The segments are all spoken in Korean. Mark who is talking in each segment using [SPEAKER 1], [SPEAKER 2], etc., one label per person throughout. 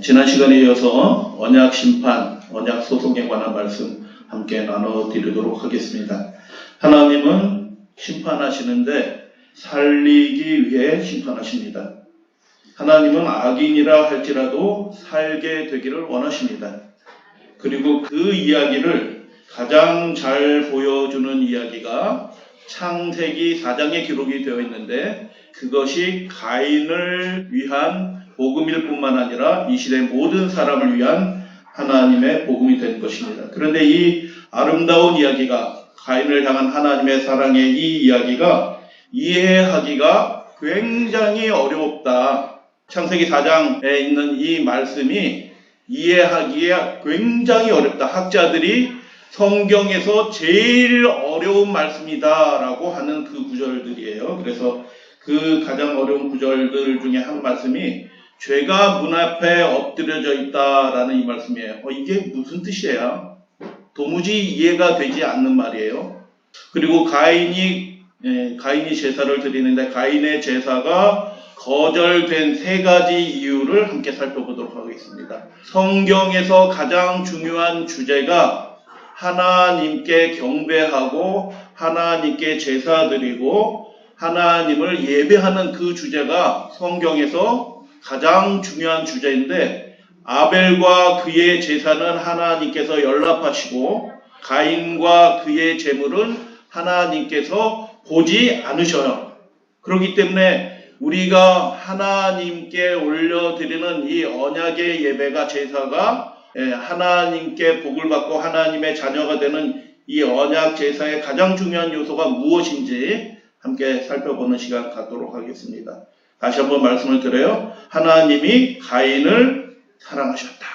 [SPEAKER 1] 지난 시간에 이어서 언약 심판, 언약 소송에 관한 말씀 함께 나눠드리도록 하겠습니다. 하나님은 심판하시는데 살리기 위해 심판하십니다. 하나님은 악인이라 할지라도 살게 되기를 원하십니다. 그리고 그 이야기를 가장 잘 보여주는 이야기가 창세기 4장에 기록이 되어 있는데, 그것이 가인을 위한 복음일 뿐만 아니라 이 시대 모든 사람을 위한 하나님의 복음이 된 것입니다. 그런데 이 아름다운 이야기가, 가인을 향한 하나님의 사랑의 이 이야기가 이해하기가 굉장히 어렵다. 창세기 4장에 있는 이 말씀이 이해하기에 굉장히 어렵다. 학자들이 성경에서 제일 어려운 말씀이다라고 하는 그 구절들이에요. 그래서 그 가장 어려운 구절들 중에 한 말씀이 죄가 문 앞에 엎드려져 있다라는 이 말씀이에요. 이게 무슨 뜻이에요? 도무지 이해가 되지 않는 말이에요. 그리고 가인이 제사를 드리는데 가인의 제사가 거절된 세 가지 이유를 함께 살펴보도록 하겠습니다. 성경에서 가장 중요한 주제가 하나님께 경배하고 하나님께 제사 드리고 하나님을 예배하는 그 주제가 성경에서 가장 중요한 주제인데, 아벨과 그의 제사는 하나님께서 연락하시고 가인과 그의 제물은 하나님께서 보지 않으셔요. 그렇기 때문에 우리가 하나님께 올려드리는 이 언약의 예배가, 제사가 하나님께 복을 받고 하나님의 자녀가 되는 이 언약 제사의 가장 중요한 요소가 무엇인지 함께 살펴보는 시간 갖도록 하겠습니다. 다시 한번 말씀을 드려요. 하나님이 가인을 사랑하셨다.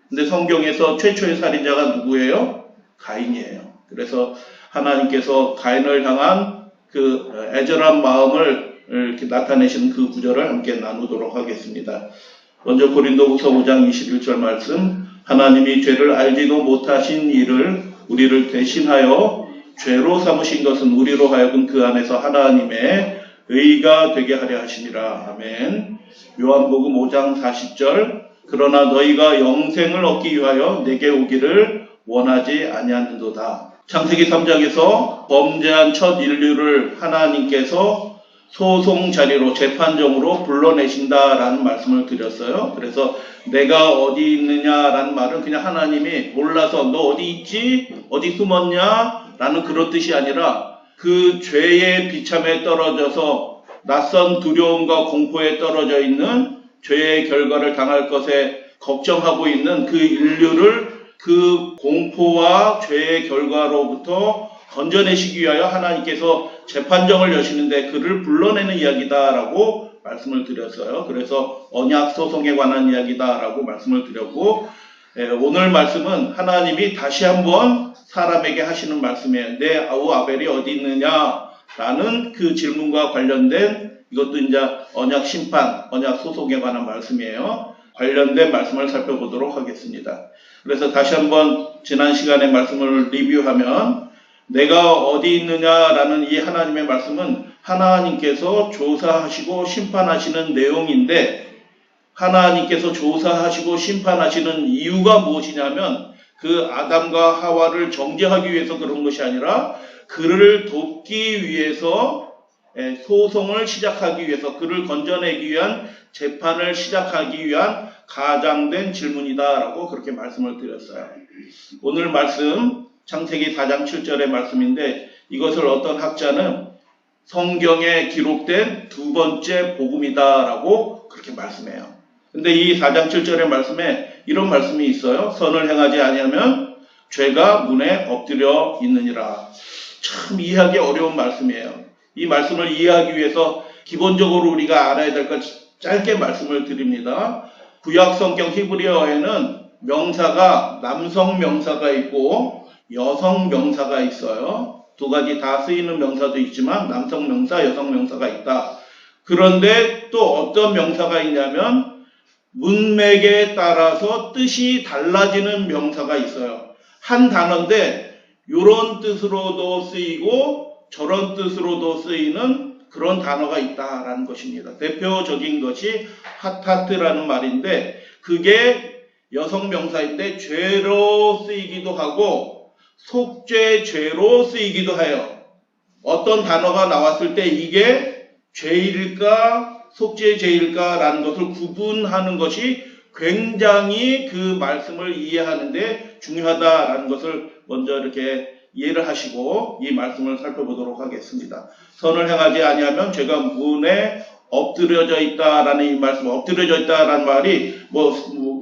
[SPEAKER 1] 근데 성경에서 최초의 살인자가 누구예요? 가인이에요. 그래서 하나님께서 가인을 향한 그 애절한 마음을 이렇게 나타내시는 그 구절을 함께 나누도록 하겠습니다. 먼저 고린도후서 5장 21절 말씀, 하나님이 죄를 알지도 못하신 이를 우리를 대신하여 죄로 삼으신 것은 우리로 하여금 그 안에서 하나님의 의가 되게 하려 하시니라. 아멘. 요한복음 5장 40절, 그러나 너희가 영생을 얻기 위하여 내게 오기를 원하지 아니하는도다. 창세기 3장에서 범죄한 첫 인류를 하나님께서 소송 자리로, 재판정으로 불러내신다라는 말씀을 드렸어요. 그래서 내가 어디 있느냐라는 말은 그냥 하나님이 몰라서 너 어디 있지? 어디 숨었냐? 라는 그런 뜻이 아니라 그 죄의 비참에 떨어져서 낯선 두려움과 공포에 떨어져 있는 죄의 결과를 당할 것에 걱정하고 있는 그 인류를 그 공포와 죄의 결과로부터 건져내시기 위하여 하나님께서 재판정을 여시는데 그를 불러내는 이야기다라고 말씀을 드렸어요. 그래서 언약 소송에 관한 이야기다라고 말씀을 드렸고, 오늘 말씀은 하나님이 다시 한번 사람에게 하시는 말씀이에요. 내 아우 아벨이 어디 있느냐라는 그 질문과 관련된, 이것도 이제 언약 심판, 언약 소송에 관한 말씀이에요. 관련된 말씀을 살펴보도록 하겠습니다. 그래서 다시 한번 지난 시간의 말씀을 리뷰하면, 내가 어디 있느냐라는 이 하나님의 말씀은 하나님께서 조사하시고 심판하시는 내용인데, 하나님께서 조사하시고 심판하시는 이유가 무엇이냐면 그 아담과 하와를 정죄하기 위해서 그런 것이 아니라 그를 돕기 위해서, 소송을 시작하기 위해서, 그를 건져내기 위한 재판을 시작하기 위한 가장된 질문이다라고 그렇게 말씀을 드렸어요. 오늘 말씀 창세기 4장 7절의 말씀인데, 이것을 어떤 학자는 성경에 기록된 두 번째 복음이다라고 그렇게 말씀해요. 근데 이 4장 7절의 말씀에 이런 말씀이 있어요. 선을 행하지 아니하면 죄가 문에 엎드려 있느니라. 참 이해하기 어려운 말씀이에요. 이 말씀을 이해하기 위해서 기본적으로 우리가 알아야 될 것 짧게 말씀을 드립니다. 구약 성경 히브리어에는 명사가 남성 명사가 있고 여성 명사가 있어요. 두 가지 다 쓰이는 명사도 있지만 남성 명사, 여성 명사가 있다. 그런데 또 어떤 명사가 있냐면 문맥에 따라서 뜻이 달라지는 명사가 있어요. 한 단어인데 이런 뜻으로도 쓰이고 저런 뜻으로도 쓰이는 그런 단어가 있다라는 것입니다. 대표적인 것이 핫하트라는 말인데, 그게 여성 명사인데 죄로 쓰이기도 하고 속죄죄로 쓰이기도 해요. 어떤 단어가 나왔을 때 이게 죄일까 속죄죄일까라는 것을 구분하는 것이 굉장히 그 말씀을 이해하는데 중요하다라는 것을 먼저 이렇게 이해를 하시고 이 말씀을 살펴보도록 하겠습니다. 선을 행하지 아니하면 죄가 문에 엎드려져 있다라는 이 말씀, 엎드려져 있다라는 말이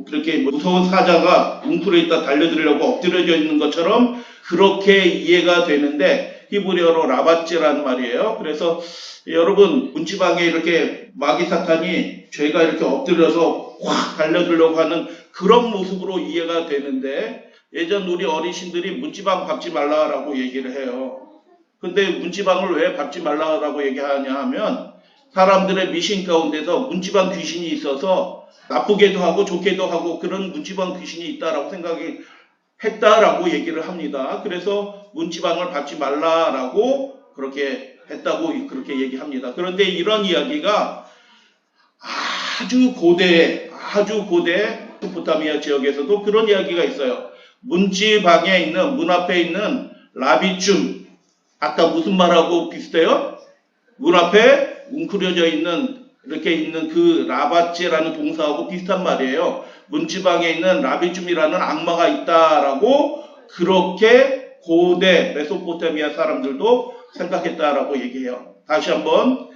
[SPEAKER 1] 그렇게 무서운 사자가 웅크려 있다 달려들려고 엎드려져 있는 것처럼 그렇게 이해가 되는데 히브리어로 라바찌라는 말이에요. 그래서 여러분 문지방에 이렇게 마귀 사탄이 죄가 이렇게 엎드려서 확 달려들려고 하는 그런 모습으로 이해가 되는데 예전 우리 어르신들이 문지방 밟지 말라라고 얘기를 해요. 근데 문지방을 왜 밟지 말라라고 얘기하냐 하면 사람들의 미신 가운데서 문지방 귀신이 있어서 나쁘게도 하고 좋게도 하고 그런 문지방 귀신이 있다라고 생각이 했다라고 얘기를 합니다. 그래서 문지방을 밟지 말라라고 그렇게 했다고 그렇게 얘기합니다. 그런데 이런 이야기가 아주 고대 메소포타미아 지역에서도 그런 이야기가 있어요. 문지방에 있는 문 앞에 있는 라비춤 아까 무슨 말하고 비슷해요? 문 앞에 웅크려져 있는 이렇게 있는 그 라바찌라는 동사하고 비슷한 말이에요. 문지방에 있는 라비춤이라는 악마가 있다라고 그렇게 고대 메소포타미아 사람들도 생각했다라고 얘기해요. 다시 한번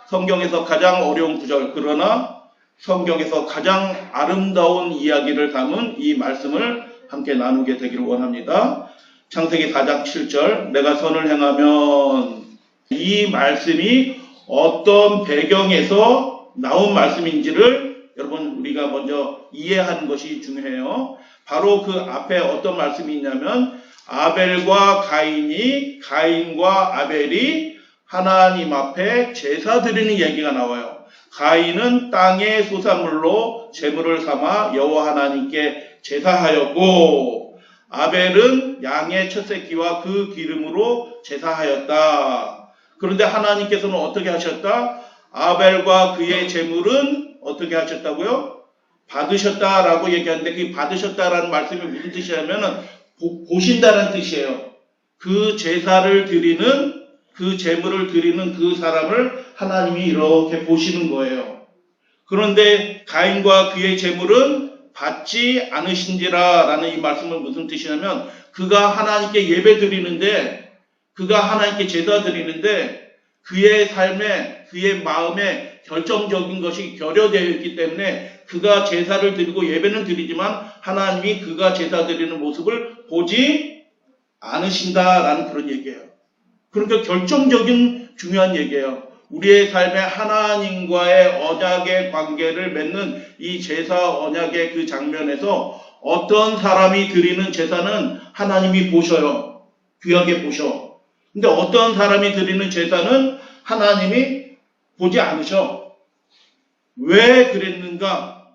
[SPEAKER 1] 성경에서 가장 어려운 구절 그러나 성경에서 가장 아름다운 이야기를 담은 이 말씀을 함께 나누게 되기를 원합니다. 창세기 4장 7절 내가 선을 행하면 이 말씀이 어떤 배경에서 나온 말씀인지를 여러분 우리가 먼저 이해하는 것이 중요해요. 바로 그 앞에 어떤 말씀이 있냐면 아벨과 가인과 아벨이 하나님 앞에 제사 드리는 얘기가 나와요. 가인은 땅의 소산물로 제물을 삼아 여호와 하나님께 제사하였고 아벨은 양의 첫 새끼와 그 기름으로 제사하였다. 그런데 하나님께서는 어떻게 하셨다? 아벨과 그의 제물은 어떻게 하셨다고요? 받으셨다라고 얘기하는데 그 받으셨다라는 말씀이 무슨 뜻이냐면 보신다는 뜻이에요. 그 제사를 드리는 그 제물을 드리는 그 사람을 하나님이 이렇게 보시는 거예요. 그런데 가인과 그의 제물은 받지 않으신지라 라는 이 말씀은 무슨 뜻이냐면 그가 하나님께 예배 드리는데 그가 하나님께 제사 드리는데 그의 삶에 그의 마음에 결정적인 것이 결여되어 있기 때문에 그가 제사를 드리고 예배는 드리지만 하나님이 그가 제사 드리는 모습을 보지 않으신다라는 그런 얘기예요. 그러니까 결정적인 중요한 얘기예요. 우리의 삶에 하나님과의 언약의 관계를 맺는 이 제사 언약의 그 장면에서 어떤 사람이 드리는 제사는 하나님이 보셔요. 귀하게 보셔. 근데 어떤 사람이 드리는 제사는 하나님이 보지 않으셔. 왜 그랬는가?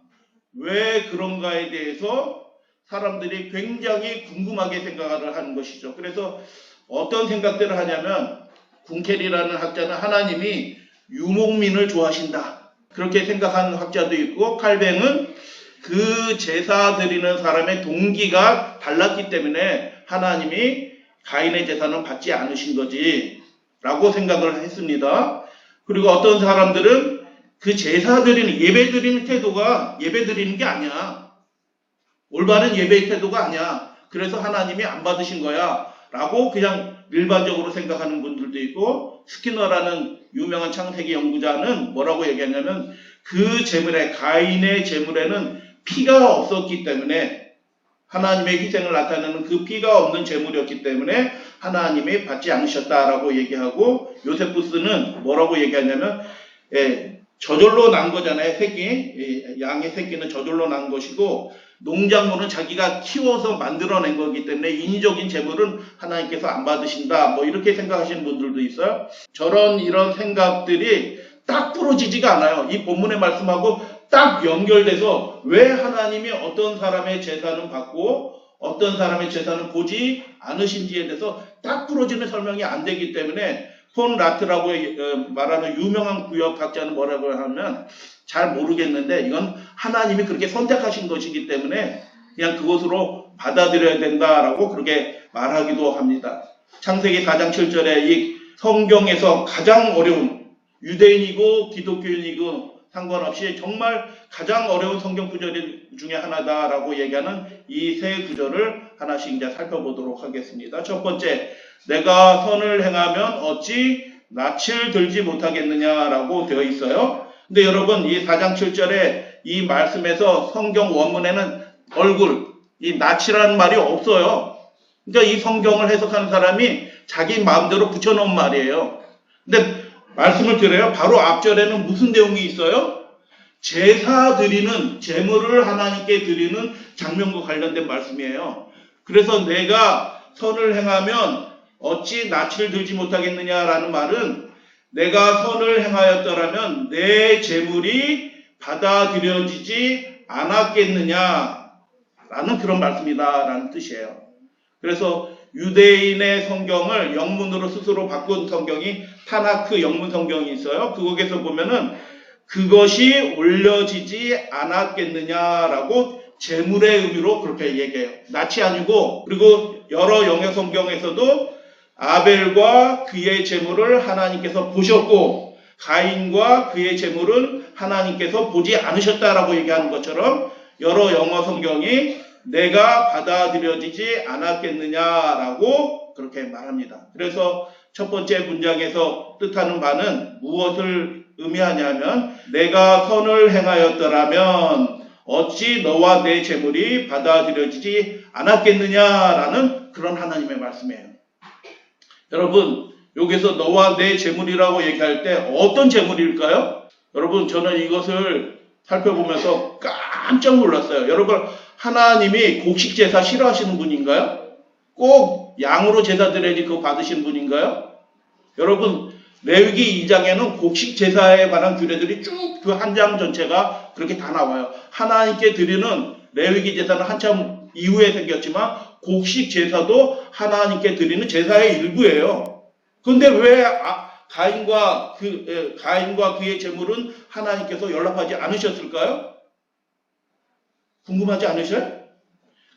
[SPEAKER 1] 왜 그런가에 대해서 사람들이 굉장히 궁금하게 생각을 하는 것이죠. 그래서 어떤 생각들을 하냐면 군켈이라는 학자는 하나님이 유목민을 좋아하신다. 그렇게 생각하는 학자도 있고 칼뱅은 그 제사 드리는 사람의 동기가 달랐기 때문에 하나님이 가인의 제사는 받지 않으신 거지 라고 생각을 했습니다. 그리고 어떤 사람들은 그 제사 드리는 예배 드리는 태도가 예배 드리는 게 아니야. 올바른 예배의 태도가 아니야. 그래서 하나님이 안 받으신 거야 라고 그냥 일반적으로 생각하는 분들도 있고 스키너라는 유명한 창세기 연구자는 뭐라고 얘기하냐면 그 제물에 가인의 제물에는 피가 없었기 때문에 하나님의 희생을 나타내는 그 피가 없는 제물이었기 때문에 하나님이 받지 않으셨다라고 얘기하고 요세푸스는 뭐라고 얘기하냐면 저절로 난 거잖아요. 양의 새끼는 저절로 난 것이고 농작물은 자기가 키워서 만들어낸 거기 때문에 인위적인 제물은 하나님께서 안 받으신다. 뭐 이렇게 생각하시는 분들도 있어요. 이런 생각들이 딱 부러지지가 않아요. 이 본문의 말씀하고 딱 연결돼서 왜 하나님이 어떤 사람의 제사는 받고 어떤 사람의 제사는 보지 않으신지에 대해서 딱 부러지는 설명이 안 되기 때문에 폰 라트라고 말하는 유명한 구역학자는 뭐라고 하면 잘 모르겠는데 이건 하나님이 그렇게 선택하신 것이기 때문에 그냥 그것으로 받아들여야 된다라고 그렇게 말하기도 합니다. 창세기 4장 7절에 이 성경에서 가장 어려운 유대인이고 기독교인이고 상관없이 정말 가장 어려운 성경 구절 중에 하나다라고 얘기하는 이 세 구절을 하나씩 이제 살펴보도록 하겠습니다. 첫 번째, 내가 선을 행하면 어찌 낯을 들지 못하겠느냐라고 되어 있어요. 근데 여러분 이 4장 7절에 이 말씀에서 성경 원문에는 얼굴, 이 낯이라는 말이 없어요. 그러니까 이 성경을 해석하는 사람이 자기 마음대로 붙여놓은 말이에요. 근데 말씀을 드려요. 바로 앞절에는 무슨 내용이 있어요? 제사 드리는, 제물을 하나님께 드리는 장면과 관련된 말씀이에요. 그래서 내가 선을 행하면 어찌 낯을 들지 못하겠느냐라는 말은 내가 선을 행하였더라면 내 제물이 받아들여지지 않았겠느냐라는 그런 말씀이다라는 뜻이에요. 그래서 유대인의 성경을 영문으로 스스로 바꾼 성경이 타나크 영문 성경이 있어요. 그거에서 보면은 그것이 올려지지 않았겠느냐라고 제물의 의미로 그렇게 얘기해요. 낯이 아니고, 그리고 여러 영역 성경에서도 아벨과 그의 제물을 하나님께서 보셨고 가인과 그의 제물은 하나님께서 보지 않으셨다라고 얘기하는 것처럼 여러 영어 성경이 내가 받아들여지지 않았겠느냐라고 그렇게 말합니다. 그래서 첫 번째 문장에서 뜻하는 바는 무엇을 의미하냐면 내가 선을 행하였더라면 어찌 너와 내 제물이 받아들여지지 않았겠느냐라는 그런 하나님의 말씀이에요. 여러분 여기서 너와 내 제물이라고 얘기할 때 어떤 제물일까요? 여러분 저는 이것을 살펴보면서 깜짝 놀랐어요. 여러분 하나님이 곡식 제사 싫어하시는 분인가요? 꼭 양으로 제사 드려야지 그거 받으시는 분인가요? 여러분 레위기 2장에는 곡식 제사에 관한 규례들이 쭉 그 한 장 전체가 그렇게 다 나와요. 하나님께 드리는 레위기 제사는 한참 이후에 생겼지만 곡식 제사도 하나님께 드리는 제사의 일부예요. 그런데 왜 가인과 그의 제물은 하나님께서 연락하지 않으셨을까요? 궁금하지 않으셔요?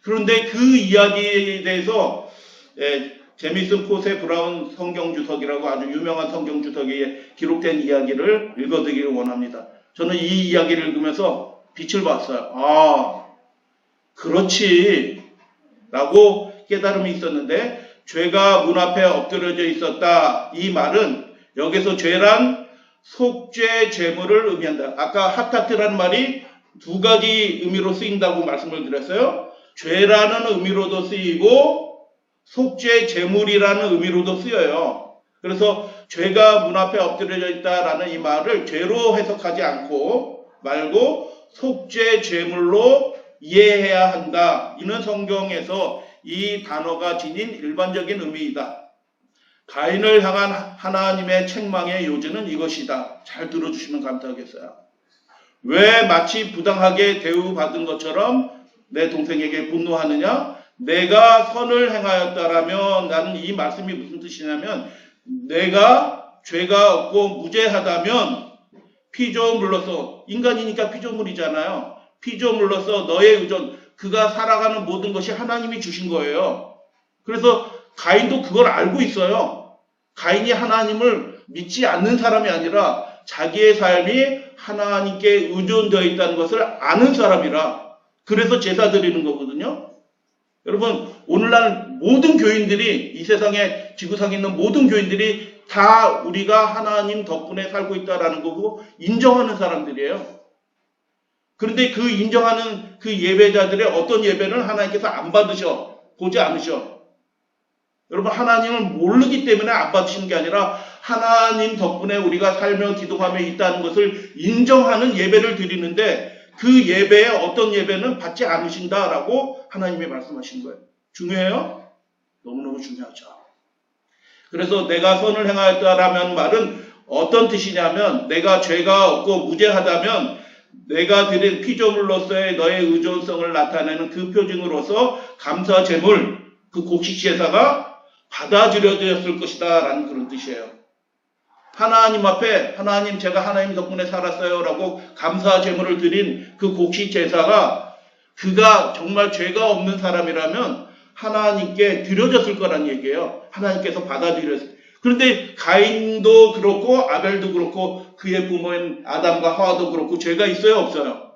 [SPEAKER 1] 그런데 그 이야기에 대해서 제미슨 포세 브라운 성경주석이라고 아주 유명한 성경주석에 기록된 이야기를 읽어드리기를 원합니다. 저는 이 이야기를 읽으면서 빛을 봤어요. 아, 그렇지 라고 깨달음이 있었는데 죄가 문 앞에 엎드려져 있었다. 이 말은 여기서 죄란 속죄 제물을 의미한다. 아까 하타트라는 말이 두 가지 의미로 쓰인다고 말씀을 드렸어요. 죄라는 의미로도 쓰이고 속죄 제물이라는 의미로도 쓰여요. 그래서 죄가 문 앞에 엎드려져 있다라는 이 말을 죄로 해석하지 않고 말고 속죄 제물로 이해해야 한다. 이는 성경에서 이 단어가 지닌 일반적인 의미이다. 가인을 향한 하나님의 책망의 요지는 이것이다. 잘 들어주시면 감사하겠어요. 왜 마치 부당하게 대우받은 것처럼 내 동생에게 분노하느냐? 내가 선을 행하였다라면, 나는 이 말씀이 무슨 뜻이냐면 내가 죄가 없고 무죄하다면 피조물로서, 인간이니까 피조물이잖아요. 피조물로서 너의 의존, 그가 살아가는 모든 것이 하나님이 주신 거예요. 그래서 가인도 그걸 알고 있어요. 가인이 하나님을 믿지 않는 사람이 아니라 자기의 삶이 하나님께 의존되어 있다는 것을 아는 사람이라 그래서 제사 드리는 거거든요. 여러분 오늘날 모든 교인들이, 이 세상에 지구상에 있는 모든 교인들이 다 우리가 하나님 덕분에 살고 있다라는 거고 인정하는 사람들이에요. 그런데 그 인정하는 그 예배자들의 어떤 예배는 하나님께서 안 받으셔, 보지 않으셔. 여러분 하나님을 모르기 때문에 안 받으시는 게 아니라 하나님 덕분에 우리가 살며 기도하며 있다는 것을 인정하는 예배를 드리는데 그 예배에 어떤 예배는 받지 않으신다라고 하나님이 말씀하신 거예요. 중요해요? 너무너무 중요하죠. 그래서 내가 선을 행하였다라는 말은 어떤 뜻이냐면 내가 죄가 없고 무죄하다면 내가 드린 피조물로서의 너의 의존성을 나타내는 그 표징으로서 감사 제물, 그 곡식 제사가 받아들여졌을 것이다 라는 그런 뜻이에요. 하나님 앞에 하나님 제가 하나님 덕분에 살았어요 라고 감사 제물을 드린 그 곡식 제사가 그가 정말 죄가 없는 사람이라면 하나님께 드려졌을 거란 얘기예요. 하나님께서 받아들였어요. 그런데 가인도 그렇고 아벨도 그렇고 그의 부모인 아담과 하와도 그렇고 죄가 있어요 없어요?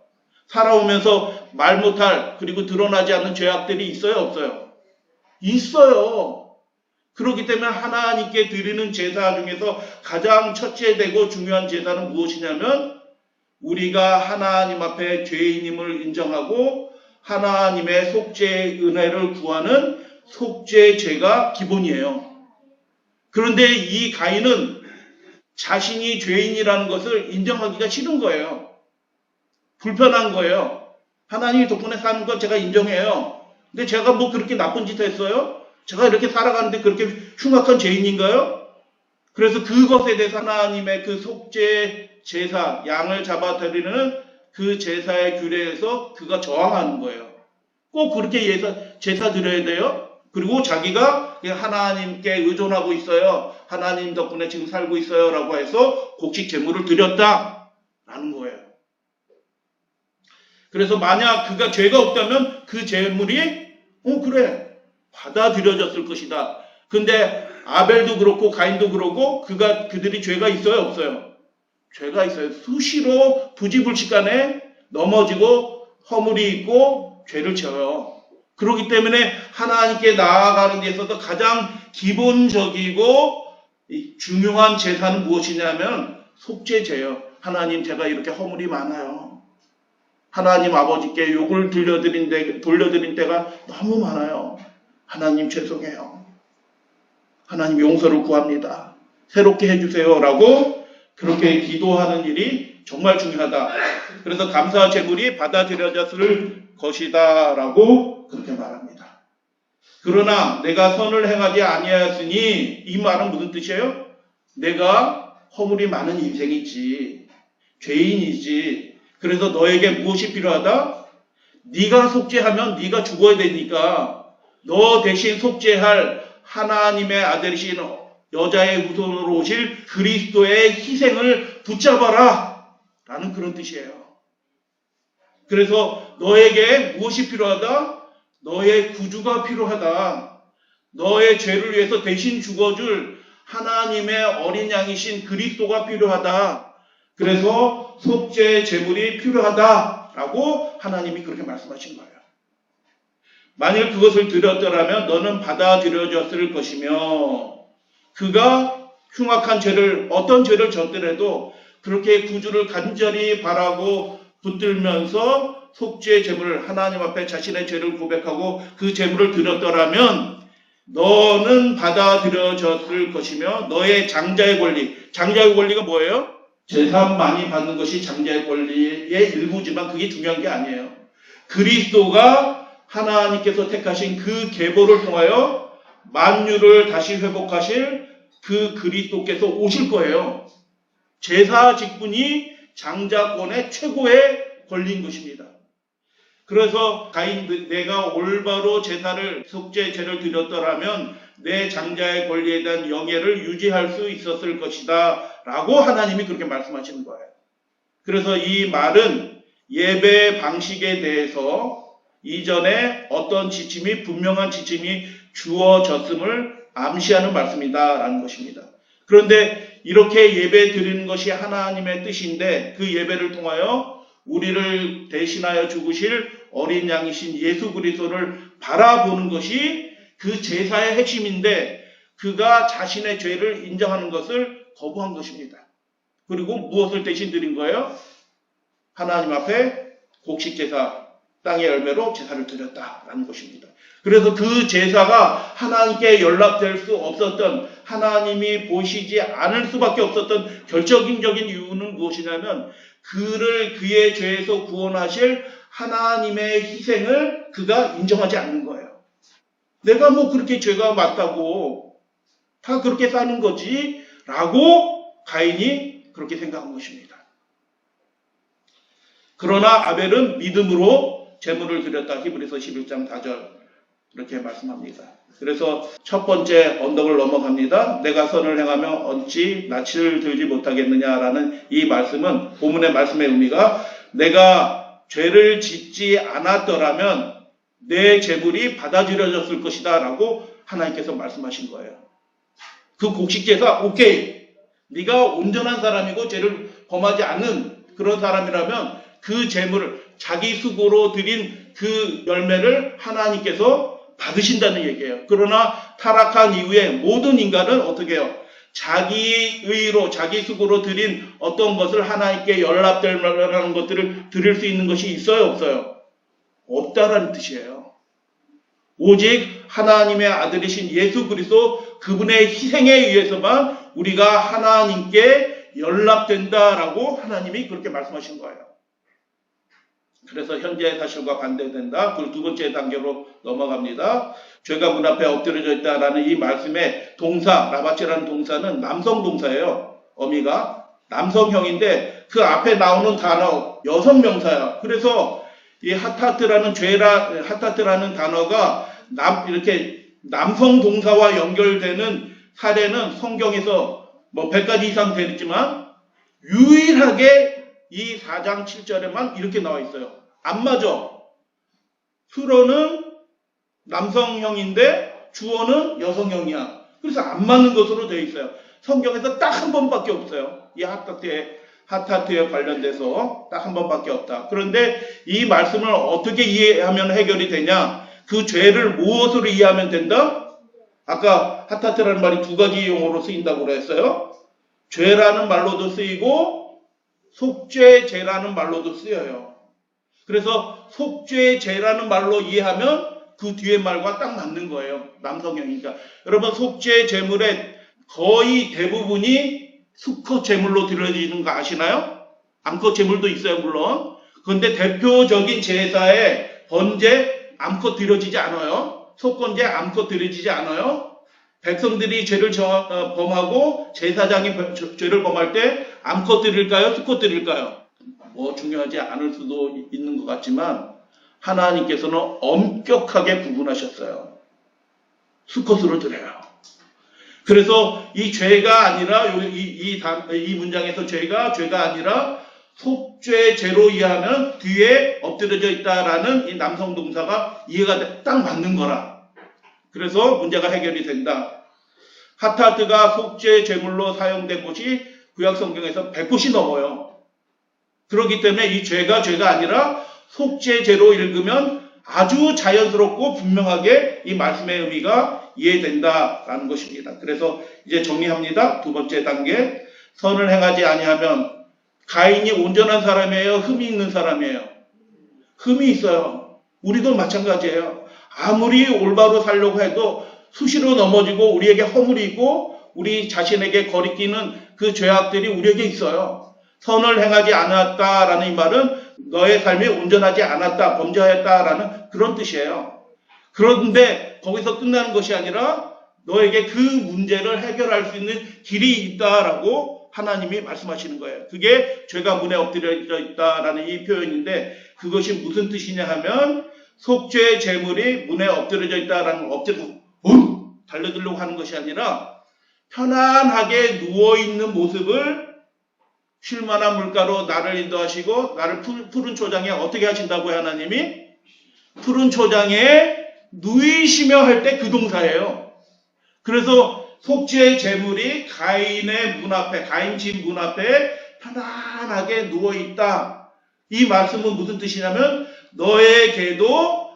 [SPEAKER 1] 살아오면서 말 못할 그리고 드러나지 않는 죄악들이 있어요 없어요? 있어요. 그렇기 때문에 하나님께 드리는 제사 중에서 가장 첫째되고 중요한 제사는 무엇이냐면 우리가 하나님 앞에 죄인임을 인정하고 하나님의 속죄의 은혜를 구하는 속죄제가 기본이에요. 그런데 이 가인은 자신이 죄인이라는 것을 인정하기가 싫은 거예요. 불편한 거예요. 하나님 덕분에 사는 건 제가 인정해요. 근데 제가 뭐 그렇게 나쁜 짓 했어요? 제가 이렇게 살아가는데 그렇게 흉악한 죄인인가요? 그래서 그것에 대해서 하나님의 그 속죄 제사, 양을 잡아드리는 그 제사의 규례에서 그가 저항하는 거예요. 꼭 그렇게 제사 드려야 돼요? 그리고 자기가 하나님께 의존하고 있어요. 하나님 덕분에 지금 살고 있어요. 라고 해서 곡식 제물을 드렸다라는 거예요. 그래서 만약 그가 죄가 없다면 그 제물이 그래 받아들여졌을 것이다. 근데 아벨도 그렇고 가인도 그렇고 그들이 죄가 있어요 없어요? 죄가 있어요. 수시로 부지불식간에 넘어지고 허물이 있고 죄를 지어요. 그렇기 때문에 하나님께 나아가는 데 있어서 가장 기본적이고 중요한 제사는 무엇이냐면 속죄제예요. 하나님 제가 이렇게 허물이 많아요. 하나님 아버지께 욕을 돌려드린 때가 너무 많아요. 하나님 죄송해요. 하나님 용서를 구합니다. 새롭게 해주세요. 라고 그렇게 기도하는 일이 정말 중요하다. 그래서 감사 제물이 받아들여졌을 것이다. 라고 그렇게 말합니다. 그러나 내가 선을 행하지 아니하였으니 이 말은 무슨 뜻이에요? 내가 허물이 많은 인생이지. 죄인이지. 그래서 너에게 무엇이 필요하다? 네가 속죄하면 네가 죽어야 되니까 너 대신 속죄할 하나님의 아들이신 여자의 후손으로 오실 그리스도의 희생을 붙잡아라 라는 그런 뜻이에요. 그래서 너에게 무엇이 필요하다? 너의 구주가 필요하다. 너의 죄를 위해서 대신 죽어줄 하나님의 어린 양이신 그리스도가 필요하다. 그래서 속죄 제물이 필요하다라고 하나님이 그렇게 말씀하신 거예요. 만일 그것을 드렸더라면 너는 받아들여졌을 것이며 그가 흉악한 죄를 어떤 죄를 졌더라도 그렇게 구주를 간절히 바라고 붙들면서 속죄 제물을 하나님 앞에 자신의 죄를 고백하고 그 제물을 드렸더라면 너는 받아들여졌을 것이며 너의 장자의 권리가 뭐예요? 제사 많이 받는 것이 장자의 권리의 일부지만 그게 중요한 게 아니에요. 그리스도가 하나님께서 택하신 그 계보를 통하여 만유를 다시 회복하실 그 그리스도께서 오실 거예요. 제사 직분이 장자권의 최고의 권리인 것입니다. 그래서 가인 내가 올바로 속죄제를 드렸더라면 내 장자의 권리에 대한 영예를 유지할 수 있었을 것이다 라고 하나님이 그렇게 말씀하시는 거예요. 그래서 이 말은 예배 방식에 대해서 이전에 어떤 분명한 지침이 주어졌음을 암시하는 말씀이다 라는 것입니다. 그런데 이렇게 예배 드리는 것이 하나님의 뜻인데 그 예배를 통하여 우리를 대신하여 죽으실 어린 양이신 예수 그리스도를 바라보는 것이 그 제사의 핵심인데 그가 자신의 죄를 인정하는 것을 거부한 것입니다. 그리고 무엇을 대신 드린 거예요? 하나님 앞에 곡식 제사, 땅의 열매로 제사를 드렸다라는 것입니다. 그래서 그 제사가 하나님께 연락될 수 없었던 하나님이 보시지 않을 수밖에 없었던 결정적인 이유는 무엇이냐면 그의 죄에서 구원하실 하나님의 희생을 그가 인정하지 않는 거예요. 내가 뭐 그렇게 죄가 많다고 다 그렇게 사는 거지 라고 가인이 그렇게 생각한 것입니다. 그러나 아벨은 믿음으로 제물을 드렸다. 히브리서 11장 4절 그렇게 말씀합니다. 그래서 첫 번째 언덕을 넘어갑니다. 내가 선을 행하며 어찌 낯을 들지 못하겠느냐라는 이 말씀은 본문의 말씀의 의미가 내가 죄를 짓지 않았더라면 내 재물이 받아들여졌을 것이다 라고 하나님께서 말씀하신 거예요. 그 곡식제사 오케이, 네가 온전한 사람이고 죄를 범하지 않는 그런 사람이라면 그 재물을 자기 수고로 드린 그 열매를 하나님께서 받으신다는 얘기예요. 그러나 타락한 이후에 모든 인간은 어떻게 해요? 자기 의로 자기 수고로 드린 어떤 것을 하나님께 연락될 만한 것들을 드릴 수 있는 것이 있어요, 없어요? 없다라는 뜻이에요. 오직 하나님의 아들이신 예수 그리스도 그분의 희생에 의해서만 우리가 하나님께 연락된다라고 하나님이 그렇게 말씀하신 거예요. 그래서 현재의 사실과 반대된다. 그 두 번째 단계로 넘어갑니다. 죄가 문 앞에 엎드려져 있다라는 이 말씀의 동사, 라바체라는 동사는 남성 동사예요. 어미가 남성형인데 그 앞에 나오는 단어 여성 명사야. 그래서 이 하타트라는 단어가 이렇게 남성 동사와 연결되는 사례는 성경에서 뭐 100가지 이상 되겠지만 유일하게 이 4장 7절에만 이렇게 나와 있어요. 안 맞아. 수로는 남성형인데 주어는 여성형이야. 그래서 안 맞는 것으로 되어 있어요. 성경에서 딱 한 번밖에 없어요. 이 하타트에 관련돼서 딱 한 번밖에 없다. 그런데 이 말씀을 어떻게 이해하면 해결이 되냐? 그 죄를 무엇으로 이해하면 된다? 아까 하타트라는 말이 두 가지 용어로 쓰인다고 그랬어요. 죄라는 말로도 쓰이고 속죄죄라는 말로도 쓰여요. 그래서 속죄죄라는 말로 이해하면 그 뒤에 말과 딱 맞는 거예요. 남성형이니까. 여러분 속죄제물의 거의 대부분이 수컷 제물로 드려지는 거 아시나요? 암컷 제물도 있어요, 물론. 그런데 대표적인 제사에 번제 암컷 드려지지 않아요. 속건제 암컷 드려지지 않아요. 백성들이 죄를 범하고 제사장이 죄를 범할 때 암컷 드릴까요? 수컷 드릴까요? 뭐 중요하지 않을 수도 있는 것 같지만 하나님께서는 엄격하게 구분하셨어요. 수컷으로 드려요. 그래서 이 죄가 아니라 이 문장에서 죄가 아니라 속죄죄로 이해하면 뒤에 엎드려져 있다라는 이 남성 동사가 이해가 딱 맞는 거라. 그래서 문제가 해결이 된다. 하타트가 속죄 제물로 사용된 곳이 구약 성경에서 100곳이 넘어요. 그렇기 때문에 이 죄가 아니라 속죄죄로 읽으면 아주 자연스럽고 분명하게 이 말씀의 의미가 이해된다라는 것입니다. 그래서 이제 정리합니다. 두 번째 단계, 선을 행하지 아니하면 가인이 온전한 사람이에요? 흠이 있는 사람이에요? 흠이 있어요. 우리도 마찬가지예요. 아무리 올바로 살려고 해도 수시로 넘어지고 우리에게 허물이 있고 우리 자신에게 거리끼는 그 죄악들이 우리에게 있어요. 선을 행하지 않았다라는 이 말은 너의 삶이 온전하지 않았다, 범죄하였다라는 그런 뜻이에요. 그런데 거기서 끝나는 것이 아니라 너에게 그 문제를 해결할 수 있는 길이 있다라고 하나님이 말씀하시는 거예요. 그게 죄가 문에 엎드려 있다라는 이 표현인데 그것이 무슨 뜻이냐 하면 속죄 제물이 문에 엎드려져 있다라는 엎드려서 달려들려고 하는 것이 아니라 편안하게 누워있는 모습을 쉴만한 물가로 나를 인도하시고 나를 푸른 초장에 어떻게 하신다고요? 하나님이 푸른 초장에 누이시며 할 때 그 동사예요. 그래서 속죄 제물이 가인의 문 앞에, 가인 집 문 앞에 편안하게 누워있다. 이 말씀은 무슨 뜻이냐면 너에게도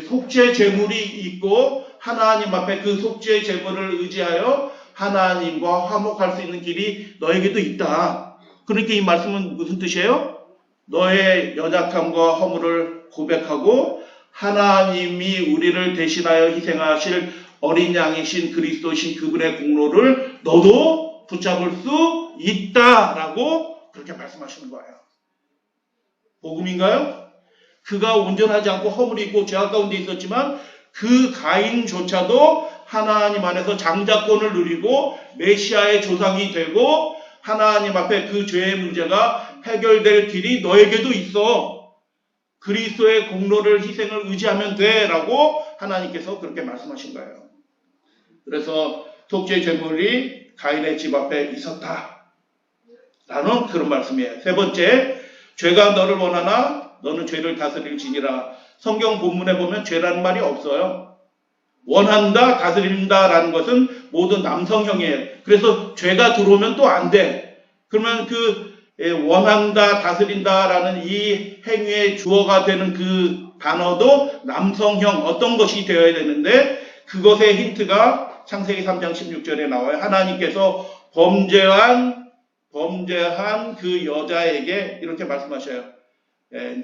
[SPEAKER 1] 속죄 제물이 있고 하나님 앞에 그 속죄 제물을 의지하여 하나님과 화목할 수 있는 길이 너에게도 있다. 그러니까 이 말씀은 무슨 뜻이에요? 너의 연약함과 허물을 고백하고 하나님이 우리를 대신하여 희생하실 어린 양이신 그리스도신 그분의 공로를 너도 붙잡을 수 있다라고 그렇게 말씀하시는 거예요. 복음인가요? 그가 온전하지 않고 허물이 있고 죄악 가운데 있었지만 그 가인조차도 하나님 안에서 장자권을 누리고 메시아의 조상이 되고 하나님 앞에 그 죄의 문제가 해결될 길이 너에게도 있어. 그리스도의 공로를 희생을 의지하면 돼 라고 하나님께서 그렇게 말씀하신 거예요. 그래서 속죄 제물이 가인의 집 앞에 있었다 라는 그런 말씀이에요. 세 번째, 죄가 너를 원하나 너는 죄를 다스릴지니라. 성경 본문에 보면 죄라는 말이 없어요. 원한다, 다스린다 라는 것은 모두 남성형이에요. 그래서 죄가 들어오면 또 안 돼. 그러면 원한다, 다스린다 라는 이 행위의 주어가 되는 그 단어도 남성형 어떤 것이 되어야 되는데, 그것의 힌트가 창세기 3장 16절에 나와요. 하나님께서 범죄한 그 여자에게 이렇게 말씀하셔요.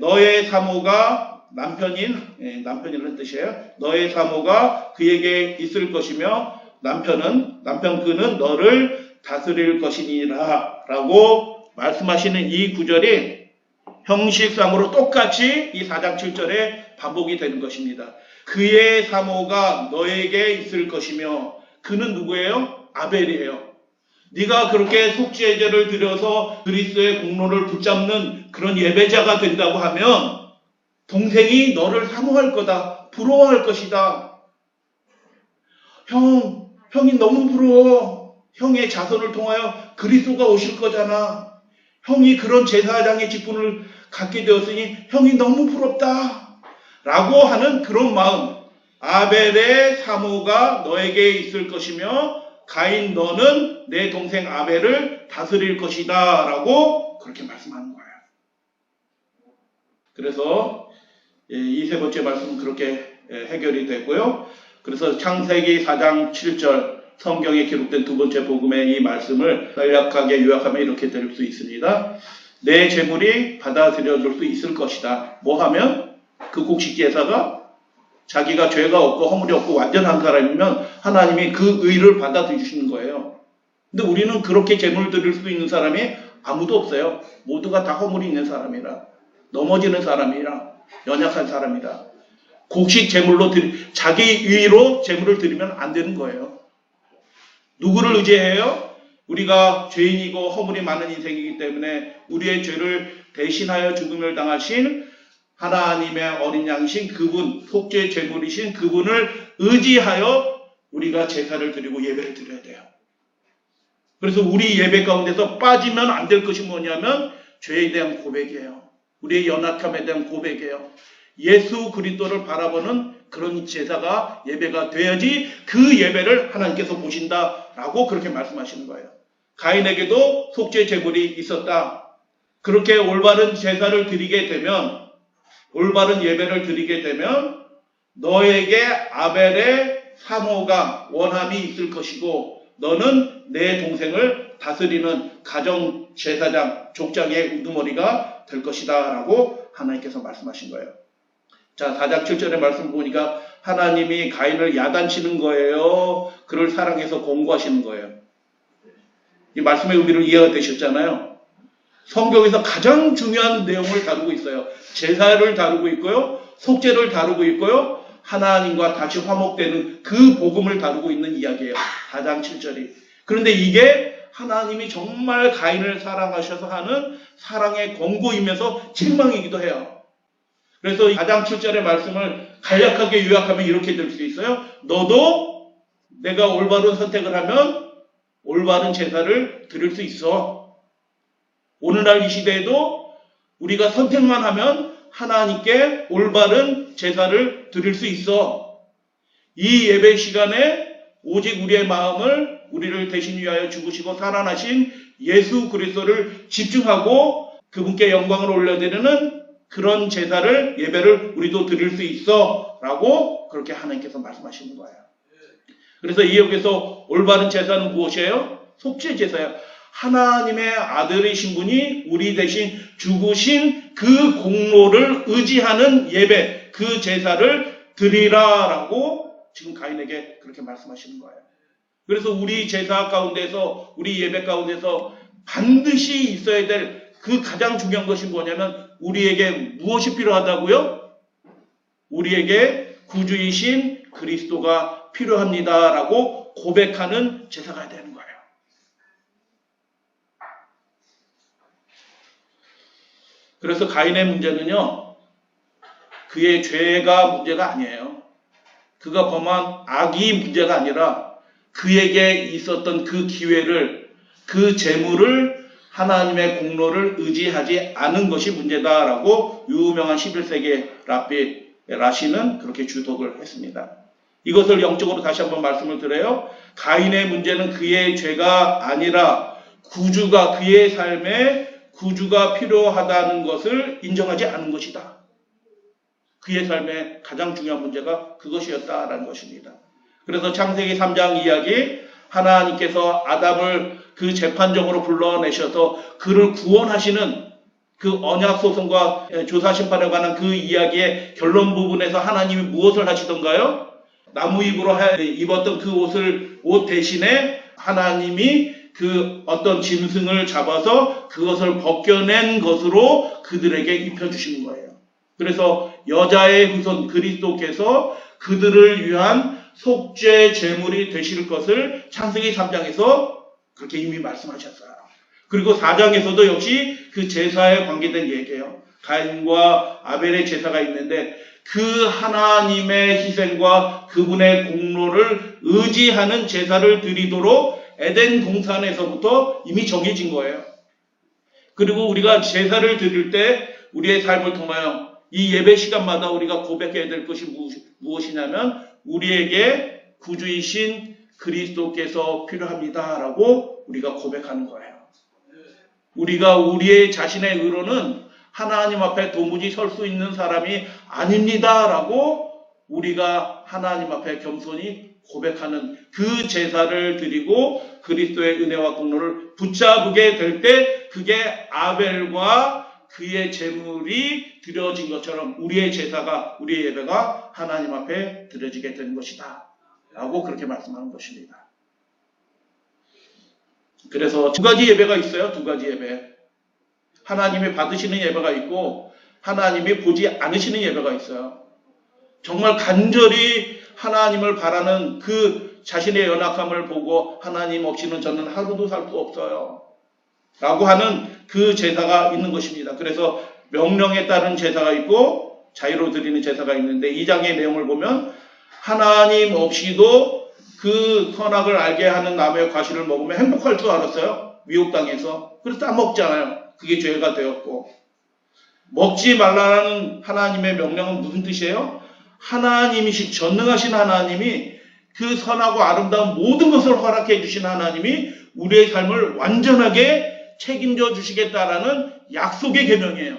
[SPEAKER 1] 너의 사모가 남편이라는 뜻이에요. 너의 사모가 그에게 있을 것이며 남편 그는 너를 다스릴 것이니라 라고 말씀하시는 이 구절이 형식상으로 똑같이 이 4장 7절에 반복이 되는 것입니다. 그의 사모가 너에게 있을 것이며, 그는 누구예요? 아벨이에요. 네가 그렇게 속죄제를 드려서 그리스도의 공로를 붙잡는 그런 예배자가 된다고 하면 동생이 너를 사모할 거다. 부러워할 것이다. 형이 너무 부러워. 형의 자손을 통하여 그리스도가 오실 거잖아. 형이 그런 제사장의 직분을 갖게 되었으니 형이 너무 부럽다. 라고 하는 그런 마음. 아벨의 사모가 너에게 있을 것이며 가인 너는 내 동생 아벨을 다스릴 것이다 라고 그렇게 말씀하는 거예요. 그래서 이 세 번째 말씀은 그렇게 해결이 됐고요. 그래서 창세기 4장 7절 성경에 기록된 두 번째 복음의 이 말씀을 간략하게 요약하면 이렇게 될 수 있습니다. 내 제물이 받아들여질 수 있을 것이다. 뭐 하면? 그 곡식 제사가 자기가 죄가 없고 허물이 없고 완전한 사람이면 하나님이 그 의를 받아들이시는 거예요. 근데 우리는 그렇게 제물을 드릴 수 있는 사람이 아무도 없어요. 모두가 다 허물이 있는 사람이라, 넘어지는 사람이라, 연약한 사람이라. 곡식 제물로 자기 의로 제물을 드리면 안 되는 거예요. 누구를 의지해요? 우리가 죄인이고 허물이 많은 인생이기 때문에 우리의 죄를 대신하여 죽음을 당하신 하나님의 어린 양이신 그분, 속죄 제물이신 그분을 의지하여 우리가 제사를 드리고 예배를 드려야 돼요. 그래서 우리 예배 가운데서 빠지면 안 될 것이 뭐냐면 죄에 대한 고백이에요. 우리의 연약함에 대한 고백이에요. 예수 그리스도를 바라보는 그런 제사가 예배가 돼야지 그 예배를 하나님께서 보신다라고 그렇게 말씀하시는 거예요. 가인에게도 속죄 제물이 있었다. 그렇게 올바른 제사를 드리게 되면, 올바른 예배를 드리게 되면 너에게 아벨의 사모가 원함이 있을 것이고 너는 내 동생을 다스리는 가정 제사장 족장의 우두머리가 될 것이다 라고 하나님께서 말씀하신 거예요. 자, 4장 7절의 말씀 보니까 하나님이 가인을 야단치는 거예요? 그를 사랑해서 공고하시는 거예요? 이 말씀의 의미를 이해가 되셨잖아요. 성경에서 가장 중요한 내용을 다루고 있어요. 제사를 다루고 있고요. 속죄를 다루고 있고요. 하나님과 다시 화목되는 그 복음을 다루고 있는 이야기예요. 4장 7절이. 그런데 이게 하나님이 정말 가인을 사랑하셔서 하는 사랑의 권고이면서 책망이기도 해요. 그래서 4장 7절의 말씀을 간략하게 요약하면 이렇게 될 수 있어요. 너도 내가 올바른 선택을 하면 올바른 제사를 드릴 수 있어. 오늘날 이 시대에도 우리가 선택만 하면 하나님께 올바른 제사를 드릴 수 있어. 이 예배 시간에 오직 우리의 마음을 우리를 대신 위하여 죽으시고 살아나신 예수 그리스도를 집중하고 그분께 영광을 올려드리는 그런 제사를, 예배를 우리도 드릴 수 있어 라고 그렇게 하나님께서 말씀하시는 거예요. 그래서 이 여기서 올바른 제사는 무엇이에요? 속죄 제사예요. 하나님의 아들이신 분이 우리 대신 죽으신 그 공로를 의지하는 예배, 그 제사를 드리라라고 지금 가인에게 그렇게 말씀하시는 거예요. 그래서 우리 제사 가운데서, 우리 예배 가운데서 반드시 있어야 될 그 가장 중요한 것이 뭐냐면 우리에게 무엇이 필요하다고요? 우리에게 구주이신 그리스도가 필요합니다라고 고백하는 제사가 되는 거예요. 그래서 가인의 문제는요, 그의 죄가 문제가 아니에요. 그가 범한 악이 문제가 아니라 그에게 있었던 그 기회를, 그 재물을 하나님의 공로를 의지하지 않은 것이 문제다라고 유명한 11세기 랍비 라시는 그렇게 주석을 했습니다. 이것을 영적으로 다시 한번 말씀을 드려요. 가인의 문제는 그의 죄가 아니라 구주가, 그의 삶에 구주가 필요하다는 것을 인정하지 않은 것이다. 그의 삶의 가장 중요한 문제가 그것이었다라는 것입니다. 그래서 창세기 3장 이야기, 하나님께서 아담을 그 재판정으로 불러내셔서 그를 구원하시는 그 언약 소송과 조사 심판에 관한 그 이야기의 결론 부분에서 하나님이 무엇을 하시던가요? 나무 잎으로 입었던 그 옷 대신에 하나님이 그 어떤 짐승을 잡아서 그것을 벗겨낸 것으로 그들에게 입혀주시는 거예요. 그래서 여자의 후손 그리스도께서 그들을 위한 속죄 제물이 되실 것을 창세기 3장에서 그렇게 이미 말씀하셨어요. 그리고 4장에서도 역시 그 제사에 관계된 얘기예요. 가인과 아벨의 제사가 있는데 그 하나님의 희생과 그분의 공로를 의지하는 제사를 드리도록 에덴 동산에서부터 이미 정해진 거예요. 그리고 우리가 제사를 드릴 때 우리의 삶을 통하여 이 예배 시간마다 우리가 고백해야 될 것이 무엇이냐면 우리에게 구주이신 그리스도께서 필요합니다라고 우리가 고백하는 거예요. 우리가 우리의 자신의 의로는 하나님 앞에 도무지 설 수 있는 사람이 아닙니다라고 우리가 하나님 앞에 겸손히 고백하는 그 제사를 드리고 그리스도의 은혜와 공로를 붙잡게 될 때 그게 아벨과 그의 제물이 드려진 것처럼 우리의 제사가, 우리의 예배가 하나님 앞에 드려지게 되는 것이다 라고 그렇게 말씀하는 것입니다. 그래서 두 가지 예배가 있어요. 두 가지 예배. 하나님이 받으시는 예배가 있고 하나님이 보지 않으시는 예배가 있어요. 정말 간절히 하나님을 바라는 그 자신의 연약함을 보고 하나님 없이는 저는 하루도 살 수 없어요 라고 하는 그 제사가 있는 것입니다. 그래서 명령에 따른 제사가 있고 자유로 드리는 제사가 있는데 이 장의 내용을 보면 하나님 없이도 그 선악을 알게 하는 나무의 과실을 먹으면 행복할 줄 알았어요. 미혹당해서. 그래서 따먹잖아요. 그게 죄가 되었고. 먹지 말라는 하나님의 명령은 무슨 뜻이에요? 하나님이신 전능하신 하나님이 그 선하고 아름다운 모든 것을 허락해 주신 하나님이 우리의 삶을 완전하게 책임져 주시겠다라는 약속의 계명이에요.